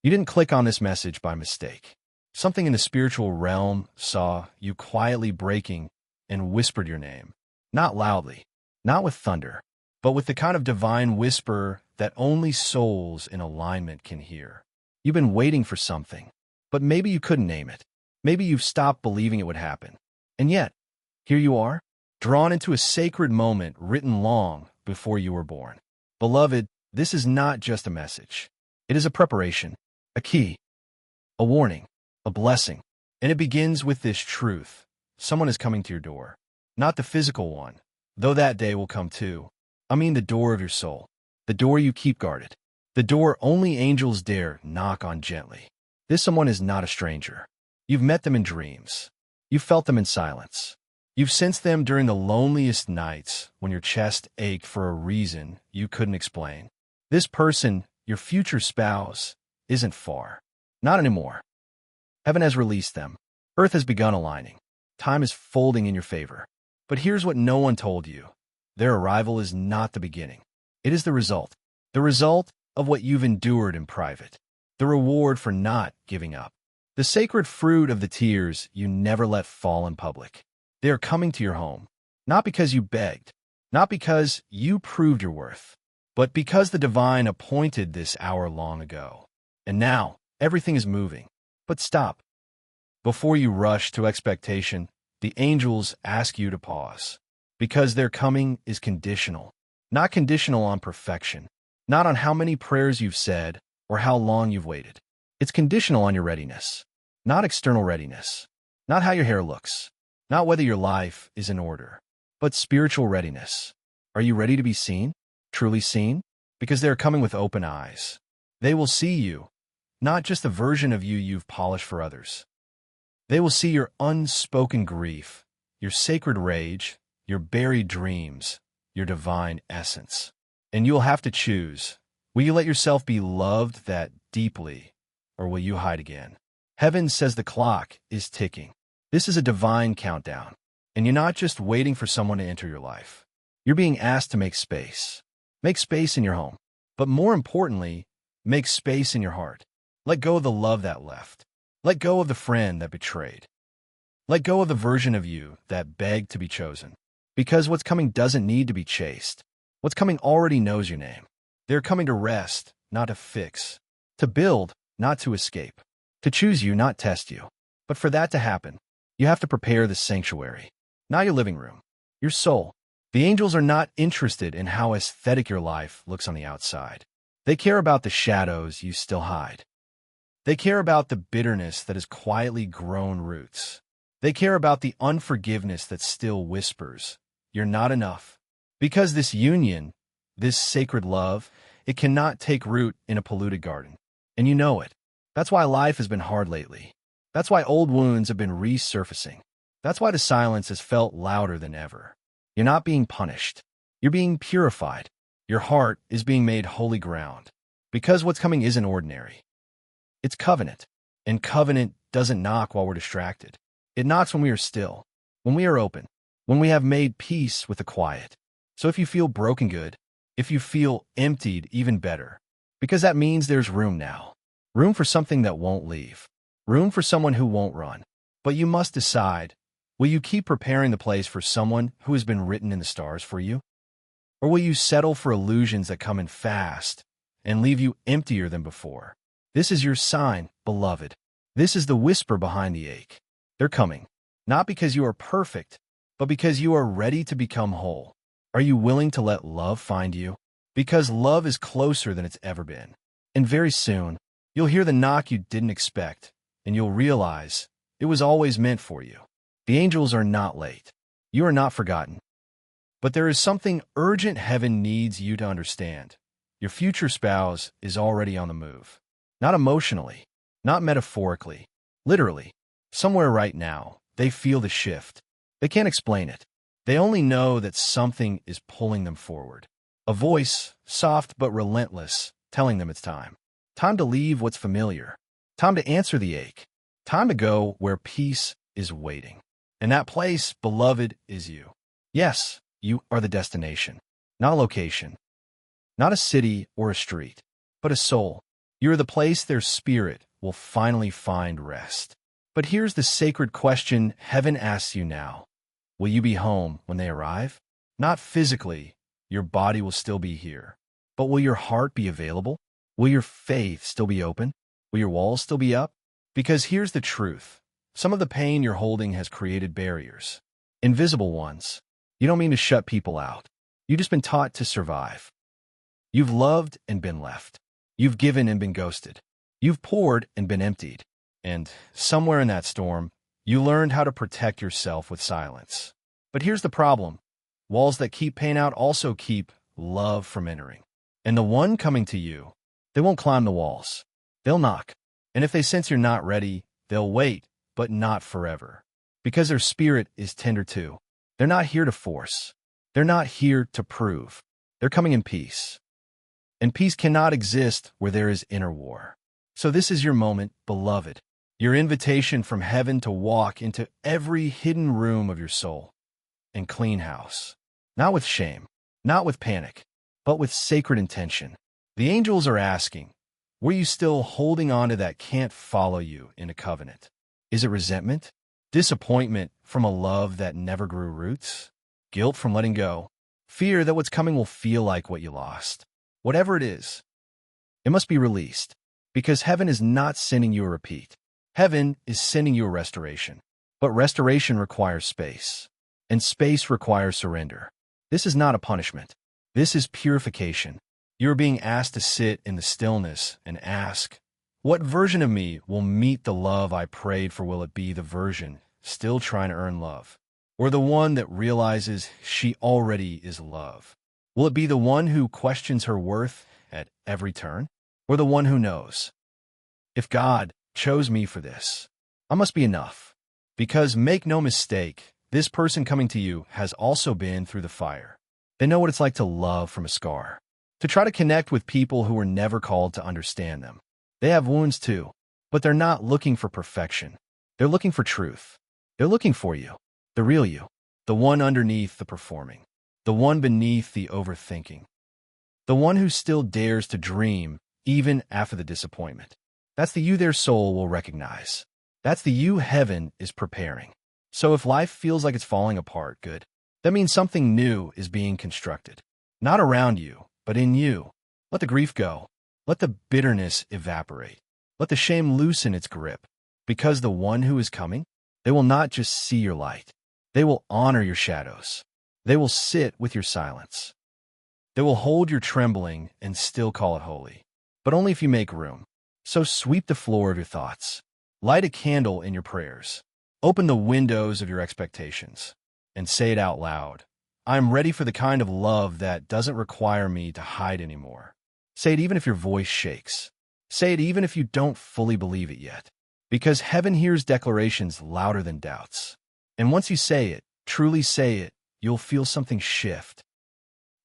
You didn't click on this message by mistake. Something in the spiritual realm saw you quietly breaking and whispered your name. Not loudly, not with thunder, but with the kind of divine whisper that only souls in alignment can hear. You've been waiting for something, but maybe you couldn't name it. Maybe you've stopped believing it would happen. And yet, here you are, drawn into a sacred moment written long before you were born. Beloved, this is not just a message. It is a preparation, a key, a warning, a blessing. And it begins with this truth. Someone is coming to your door. Not the physical one, though that day will come too. I mean the door of your soul. The door you keep guarded. The door only angels dare knock on gently. This someone is not a stranger. You've met them in dreams. You've felt them in silence. You've sensed them during the loneliest nights when your chest ached for a reason you couldn't explain. This person, your future spouse, isn't far. Not anymore. Heaven has released them. Earth has begun aligning. Time is folding in your favor. But here's what no one told you. Their arrival is not the beginning. It is the result. The result of what you've endured in private. The reward for not giving up. The sacred fruit of the tears you never let fall in public. They are coming to your home. Not because you begged. Not because you proved your worth. But because the divine appointed this hour long ago. And now, everything is moving. But stop. Before you rush to expectation, the angels ask you to pause. Because their coming is conditional. Not conditional on perfection. Not on how many prayers you've said or how long you've waited. It's conditional on your readiness. Not external readiness. Not how your hair looks. Not whether your life is in order. But spiritual readiness. Are you ready to be seen? Truly seen? Because they are coming with open eyes. They will see you. Not just the version of you you've polished for others. They will see your unspoken grief, your sacred rage, your buried dreams, your divine essence. And you'll have to choose. Will you let yourself be loved that deeply, or will you hide again? Heaven says the clock is ticking. This is a divine countdown. And you're not just waiting for someone to enter your life. You're being asked to make space. Make space in your home. But more importantly, make space in your heart. Let go of the love that left. Let go of the friend that betrayed. Let go of the version of you that begged to be chosen. Because what's coming doesn't need to be chased. What's coming already knows your name. They're coming to rest, not to fix. To build, not to escape. To choose you, not test you. But for that to happen, you have to prepare the sanctuary. Not your living room. Your soul. The angels are not interested in how aesthetic your life looks on the outside. They care about the shadows you still hide. They care about the bitterness that has quietly grown roots. They care about the unforgiveness that still whispers, "You're not enough." Because this union, this sacred love, it cannot take root in a polluted garden. And you know it. That's why life has been hard lately. That's why old wounds have been resurfacing. That's why the silence has felt louder than ever. You're not being punished. You're being purified. Your heart is being made holy ground. Because what's coming isn't ordinary. It's covenant. And covenant doesn't knock while we're distracted. It knocks when we are still, when we are open, when we have made peace with the quiet. So if you feel broken, good. If you feel emptied, even better. Because that means there's room now. Room for something that won't leave. Room for someone who won't run. But you must decide, will you keep preparing the place for someone who has been written in the stars for you? Or will you settle for illusions that come in fast and leave you emptier than before? This is your sign, beloved. This is the whisper behind the ache. They're coming, not because you are perfect, but because you are ready to become whole. Are you willing to let love find you? Because love is closer than it's ever been. And very soon, you'll hear the knock you didn't expect, and you'll realize it was always meant for you. The angels are not late. You are not forgotten. But there is something urgent heaven needs you to understand. Your future spouse is already on the move. Not emotionally, not metaphorically, literally. Somewhere right now, they feel the shift. They can't explain it. They only know that something is pulling them forward. A voice, soft but relentless, telling them it's time. Time to leave what's familiar. Time to answer the ache. Time to go where peace is waiting. And that place, beloved, is you. Yes, you are the destination, not a location. Not a city or a street, but a soul. You are the place their spirit will finally find rest. But here's the sacred question heaven asks you now. Will you be home when they arrive? Not physically, your body will still be here. But will your heart be available? Will your faith still be open? Will your walls still be up? Because here's the truth. Some of the pain you're holding has created barriers. Invisible ones. You don't mean to shut people out. You've just been taught to survive. You've loved and been left. You've given and been ghosted. You've poured and been emptied. And somewhere in that storm, you learned how to protect yourself with silence. But here's the problem. Walls that keep pain out also keep love from entering. And the one coming to you, they won't climb the walls. They'll knock. And if they sense you're not ready, they'll wait, but not forever. Because their spirit is tender too. They're not here to force. They're not here to prove. They're coming in peace. And peace cannot exist where there is inner war. So this is your moment, beloved. Your invitation from heaven to walk into every hidden room of your soul and clean house. Not with shame, not with panic, but with sacred intention. The angels are asking, were you still holding on to that can't follow you in a covenant? Is it resentment? Disappointment from a love that never grew roots? Guilt from letting go? Fear that what's coming will feel like what you lost? Whatever it is, it must be released. Because heaven is not sending you a repeat. Heaven is sending you a restoration. But restoration requires space. And space requires surrender. This is not a punishment. This is purification. You are being asked to sit in the stillness and ask, what version of me will meet the love I prayed for? Will it be the version still trying to earn love? Or the one that realizes she already is love? Will it be the one who questions her worth at every turn? Or the one who knows, if God chose me for this, I must be enough? Because make no mistake, this person coming to you has also been through the fire. They know what it's like to love from a scar, to try to connect with people who were never called to understand them. They have wounds too, but they're not looking for perfection. They're looking for truth. They're looking for you, the real you, the one underneath the performing, the one beneath the overthinking, the one who still dares to dream even after the disappointment. That's the you their soul will recognize. That's the you heaven is preparing. So if life feels like it's falling apart, good. That means something new is being constructed. Not around you, but in you. Let the grief go. Let the bitterness evaporate. Let the shame loosen its grip. Because the one who is coming, they will not just see your light. They will honor your shadows. They will sit with your silence. They will hold your trembling and still call it holy. But only if you make room. So sweep the floor of your thoughts. Light a candle in your prayers. Open the windows of your expectations. And say it out loud. I'm ready for the kind of love that doesn't require me to hide anymore. Say it even if your voice shakes. Say it even if you don't fully believe it yet. Because heaven hears declarations louder than doubts. And once you say it, truly say it, you'll feel something shift.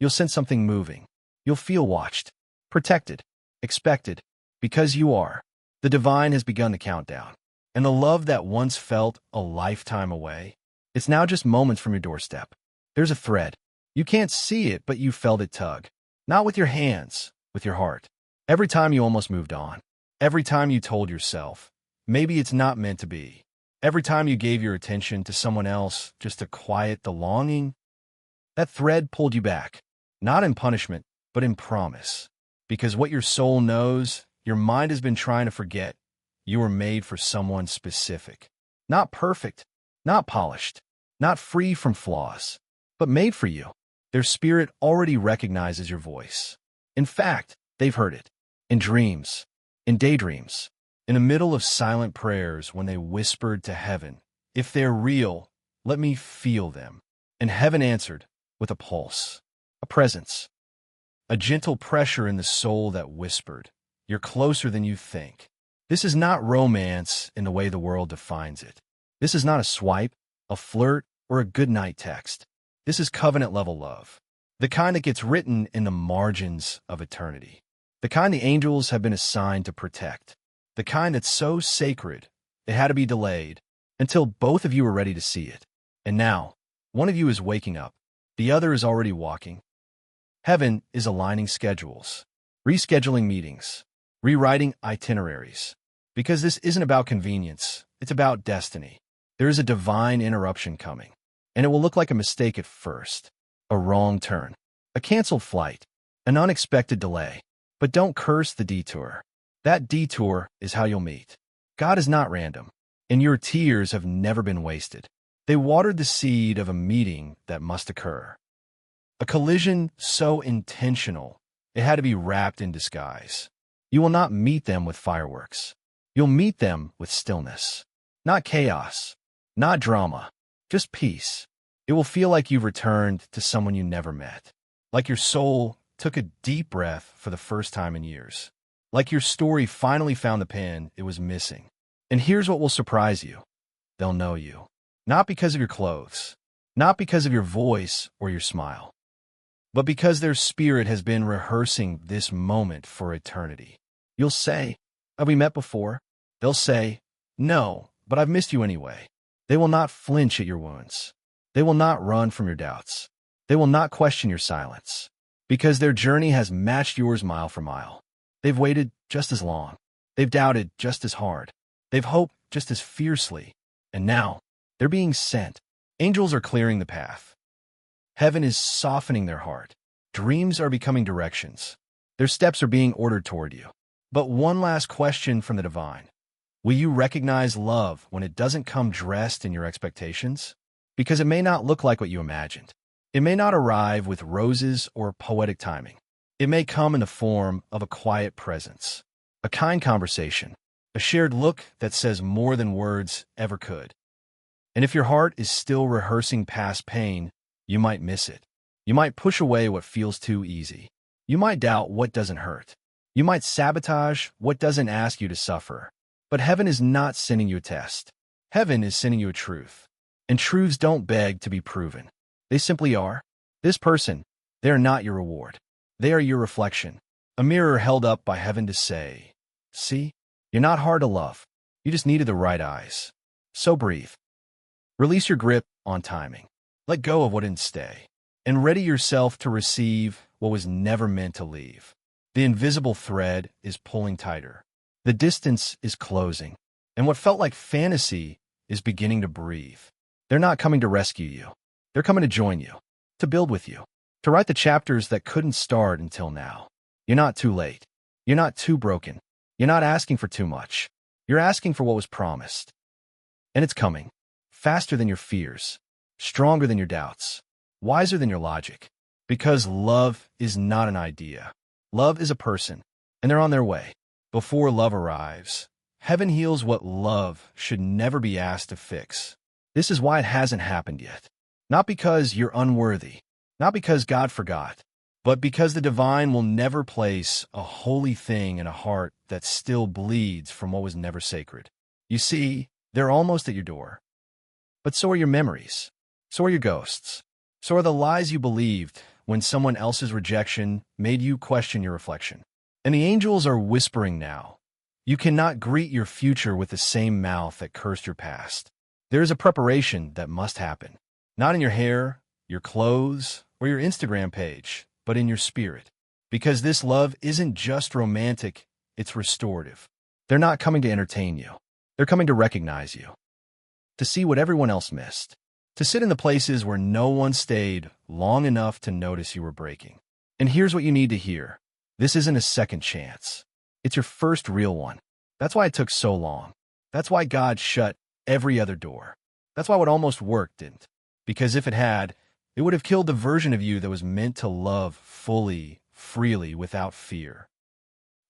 You'll sense something moving. You'll feel watched, protected, expected, because you are. The divine has begun the countdown. And the love that once felt a lifetime away, it's now just moments from your doorstep. There's a thread. You can't see it, but you felt it tug. Not with your hands, with your heart. Every time you almost moved on. Every time you told yourself, maybe it's not meant to be. Every time you gave your attention to someone else just to quiet the longing, that thread pulled you back. Not in punishment, but in promise. Because what your soul knows, your mind has been trying to forget. You were made for someone specific. Not perfect, not polished, not free from flaws, but made for you. Their spirit already recognizes your voice. In fact, they've heard it. In dreams, in daydreams, in the middle of silent prayers when they whispered to heaven, if they're real, let me feel them. And heaven answered with a pulse, a presence, a gentle pressure in the soul that whispered, you're closer than you think. This is not romance in the way the world defines it. This is not a swipe, a flirt, or a goodnight text. This is covenant-level love. The kind that gets written in the margins of eternity. The kind the angels have been assigned to protect. The kind that's so sacred, it had to be delayed until both of you are ready to see it. And now, one of you is waking up. The other is already walking. Heaven is aligning schedules, rescheduling meetings, rewriting itineraries. Because this isn't about convenience, it's about destiny. There is a divine interruption coming, and it will look like a mistake at first, a wrong turn, a canceled flight, an unexpected delay. But don't curse the detour. That detour is how you'll meet. God is not random, and your tears have never been wasted. They watered the seed of a meeting that must occur. A collision so intentional, it had to be wrapped in disguise. You will not meet them with fireworks. You'll meet them with stillness. Not chaos, not drama, just peace. It will feel like you've returned to someone you never met. Like your soul took a deep breath for the first time in years. Like your story finally found the pen it was missing. And here's what will surprise you. They'll know you. Not because of your clothes, not because of your voice or your smile, but because their spirit has been rehearsing this moment for eternity. You'll say, "Have we met before?" They'll say, "No, but I've missed you anyway." They will not flinch at your wounds. They will not run from your doubts. They will not question your silence, because their journey has matched yours mile for mile. They've waited just as long. They've doubted just as hard. They've hoped just as fiercely. And now, they're being sent. Angels are clearing the path. Heaven is softening their heart. Dreams are becoming directions. Their steps are being ordered toward you. But one last question from the divine. Will you recognize love when it doesn't come dressed in your expectations? Because it may not look like what you imagined. It may not arrive with roses or poetic timing. It may come in the form of a quiet presence, a kind conversation, a shared look that says more than words ever could. And if your heart is still rehearsing past pain, you might miss it. You might push away what feels too easy. You might doubt what doesn't hurt. You might sabotage what doesn't ask you to suffer. But heaven is not sending you a test. Heaven is sending you a truth. And truths don't beg to be proven. They simply are. This person, they are not your reward. They are your reflection, a mirror held up by heaven to say, "See, you're not hard to love. You just needed the right eyes." So breathe. Release your grip on timing. Let go of what didn't stay. And ready yourself to receive what was never meant to leave. The invisible thread is pulling tighter. The distance is closing. And what felt like fantasy is beginning to breathe. They're not coming to rescue you. They're coming to join you, to build with you, to write the chapters that couldn't start until now. You're not too late. You're not too broken. You're not asking for too much. You're asking for what was promised. And it's coming, faster than your fears, stronger than your doubts, wiser than your logic. Because love is not an idea. Love is a person, and they're on their way. Before love arrives, heaven heals what love should never be asked to fix. This is why it hasn't happened yet. Not because you're unworthy, not because God forgot, but because the divine will never place a holy thing in a heart that still bleeds from what was never sacred. You see, they're almost at your door. But so are your memories. So are your ghosts. So are the lies you believed when someone else's rejection made you question your reflection. And the angels are whispering now. You cannot greet your future with the same mouth that cursed your past. There is a preparation that must happen. Not in your hair, your clothes, or your Instagram page, but in your spirit. Because this love isn't just romantic, it's restorative. They're not coming to entertain you. They're coming to recognize you. To see what everyone else missed. To sit in the places where no one stayed long enough to notice you were breaking. And here's what you need to hear. This isn't a second chance. It's your first real one. That's why it took so long. That's why God shut every other door. That's why what almost worked didn't. Because if it had, it would have killed the version of you that was meant to love fully, freely, without fear.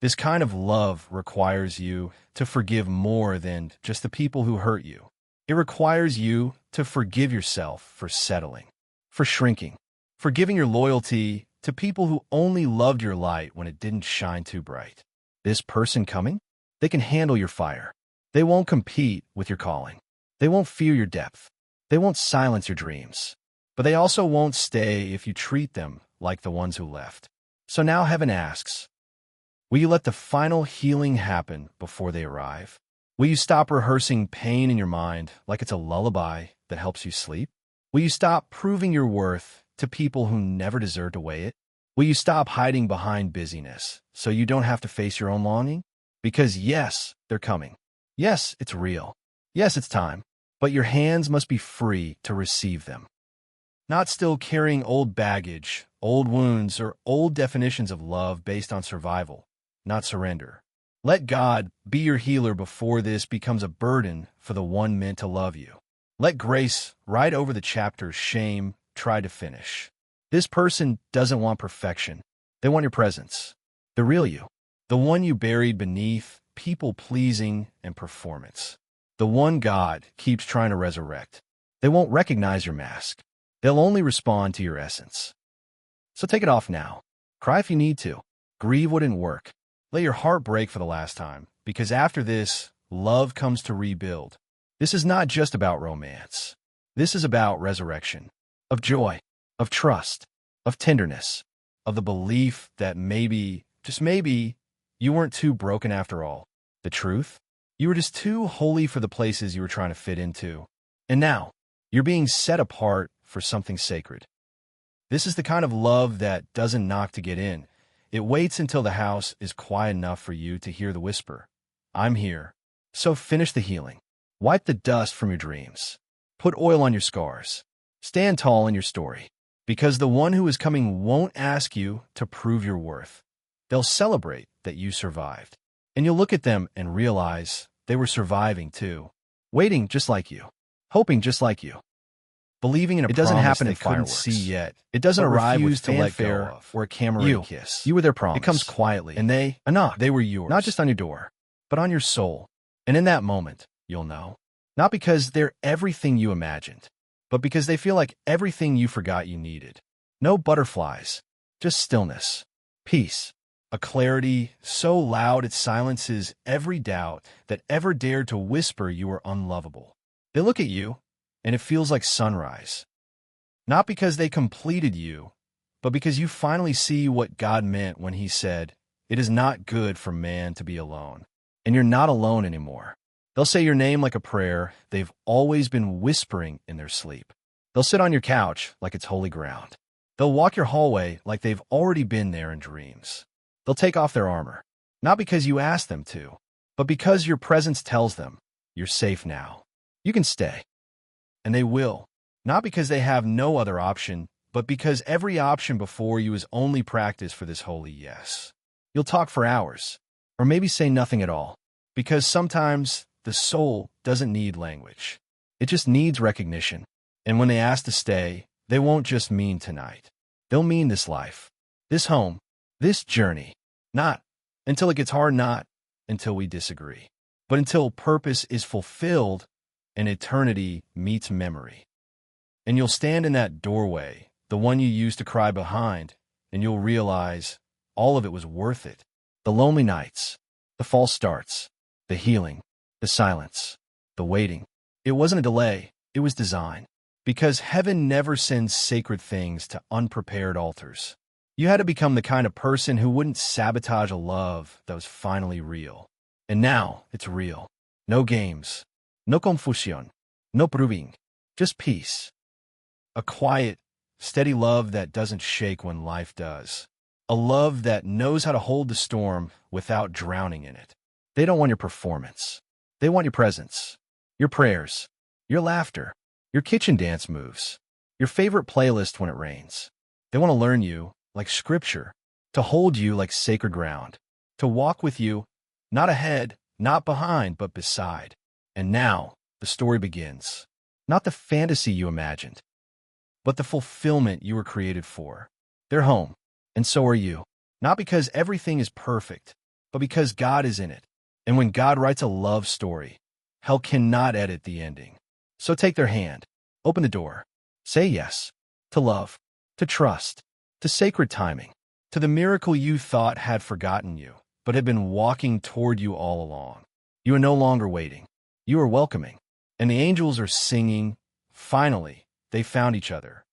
This kind of love requires you to forgive more than just the people who hurt you. It requires you to forgive yourself for settling, for shrinking, for giving your loyalty to people who only loved your light when it didn't shine too bright. This person coming, they can handle your fire. They won't compete with your calling. They won't fear your depth. They won't silence your dreams. But they also won't stay if you treat them like the ones who left. So now heaven asks, will you let the final healing happen before they arrive? Will you stop rehearsing pain in your mind like it's a lullaby that helps you sleep? Will you stop proving your worth to people who never deserve to weigh it? Will you stop hiding behind busyness so you don't have to face your own longing? Because yes, they're coming. Yes, it's real. Yes, it's time. But your hands must be free to receive them. Not still carrying old baggage, old wounds, or old definitions of love based on survival, not surrender. Let God be your healer before this becomes a burden for the one meant to love you. Let grace write over the chapters shame tried to finish. This person doesn't want perfection. They want your presence. The real you. The one you buried beneath people-pleasing and performance. The one God keeps trying to resurrect. They won't recognize your mask. They'll only respond to your essence. So take it off now. Cry if you need to. Grieve what didn't work. Let your heart break for the last time, because after this, love comes to rebuild. This is not just about romance. This is about resurrection, of joy, of trust, of tenderness, of the belief that maybe, just maybe, you weren't too broken after all. The truth? You were just too holy for the places you were trying to fit into. And now, you're being set apart for something sacred. This is the kind of love that doesn't knock to get in. It waits until the house is quiet enough for you to hear the whisper, I'm here. So finish the healing. Wipe the dust from your dreams. Put oil on your scars. Stand tall in your story. Because the one who is coming won't ask you to prove your worth. They'll celebrate that you survived. And you'll look at them and realize they were surviving too. Waiting just like you. Hoping just like you. Believing in a promise doesn't happen they in couldn't fireworks. see yet. It doesn't But arrive with refuse to let go fanfare of. or a camera You. kiss. You were their promise. It comes quietly. And they, a knock. they were yours. Not just on your door, but on your soul. And in that moment, you'll know. Not because they're everything you imagined, but because they feel like everything you forgot you needed. No butterflies, just stillness, peace, a clarity so loud it silences every doubt that ever dared to whisper you were unlovable. They look at you, and it feels like sunrise. Not because they completed you, but because you finally see what God meant when he said, it is not good for man to be alone. And you're not alone anymore. They'll say your name like a prayer they've always been whispering in their sleep. They'll sit on your couch like it's holy ground. They'll walk your hallway like they've already been there in dreams. They'll take off their armor, not because you asked them to, but because your presence tells them you're safe now. You can stay. And they will, not because they have no other option, but because every option before you is only practice for this holy yes. You'll talk for hours, or maybe say nothing at all, because sometimes the soul doesn't need language. It just needs recognition. And when they ask to stay, they won't just mean tonight. They'll mean this life, this home, this journey. Not until it gets hard, not until we disagree, but until purpose is fulfilled and eternity meets memory. And you'll stand in that doorway, the one you used to cry behind, and you'll realize all of it was worth it. The lonely nights, the false starts, the healing, the silence, the waiting. It wasn't a delay, it was design. Because heaven never sends sacred things to unprepared altars. You had to become the kind of person who wouldn't sabotage a love that was finally real. And now it's real. No games, no confusion, no proving, just peace. A quiet, steady love that doesn't shake when life does. A love that knows how to hold the storm without drowning in it. They don't want your performance. They want your presence, your prayers, your laughter, your kitchen dance moves, your favorite playlist when it rains. They want to learn you like scripture, to hold you like sacred ground, to walk with you, not ahead, not behind, but beside. And now the story begins. Not the fantasy you imagined, but the fulfillment you were created for. They're home, and so are you. Not because everything is perfect, but because God is in it. And when God writes a love story, hell cannot edit the ending. So take their hand, open the door, say yes, to love, to trust, to sacred timing, to the miracle you thought had forgotten you, but had been walking toward you all along. You are no longer waiting. You are welcoming. And the angels are singing, finally, they found each other.